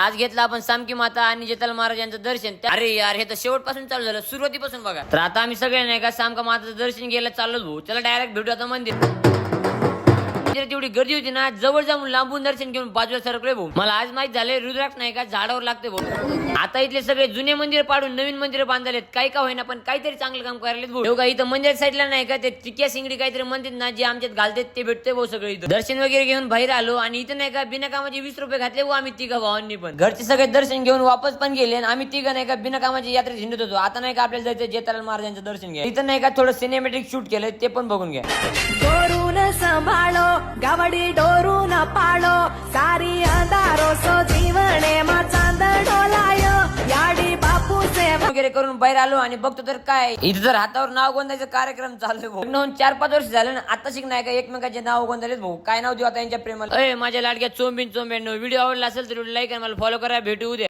आज घेतला आपण सामकी माता आणि जेताल महाराज यांचं दर्शन. अरे यार हे तर शेवटपासून चालू झालं, सुरुवातीपासून बघा. तर आता आम्ही सगळे नाही का सामका माताचं दर्शन घ्यायला चाललो भाऊ. चला डायरेक्ट भेटू आता मंदिर. तेवढी गर्दी होती ना, जवळ जाऊन लांबून दर्शन घेऊन बाजूला सरकले भाऊ. मला आज माहित झाले रुद्राक्ष नाही का झाडावर लागते भाऊ. आता इथले सगळे जुने मंदिर पाडून नवीन मंदिर बांधलेत. काही का होईना पण काहीतरी चांगलं काम करायला भाऊ. का इथं मंदिर साईडला नाही का ते चिक्या सिंगडी काहीतरी म्हणतात ना, जे आमच्यात घालतात ते भेटते भाऊ सगळे. इथं दर्शन वगैरे घेऊन बाहेर आलो आणि इथं नाही का बिना कामाचे 20 रुपये घातले भाऊ आम्ही तिघा भावांनी पण. घरचे सगळे दर्शन घेऊन वापस पण गेले आणि आम्ही तिघं नाही का बिना कामाची यात्रेत हिंडत होतो. आता नाही का आपल्याला जायचं जेतालाल महाराजांचं दर्शन घ्या. इथं नाही का थोडं सिनेमॅटिक शूट केलं, ते पण बघून घ्या. डोरून सांभाळो गावडी डोरून पाळो सारी अंधारो सो जीवने मा चांद डोलायो याडी बापू सेवा वगैरे करून बाहेर आलो आणि बघतो तर काय इथं तर हातावर नाव गोंदायचा कार्यक्रम चालू आहे भाऊ. लग्न 4-5 वर्ष झालं ना, आता शिक नाही का एकमेकांचे नाव गोंदालेत भाऊ. काय नाव देऊ आता यांच्या प्रेमाला. माझ्या लाडक्या चोंबीन व्हिडिओ आवडला असेल तर लाईक आणि मला फॉलो करा. भेटू उद्या.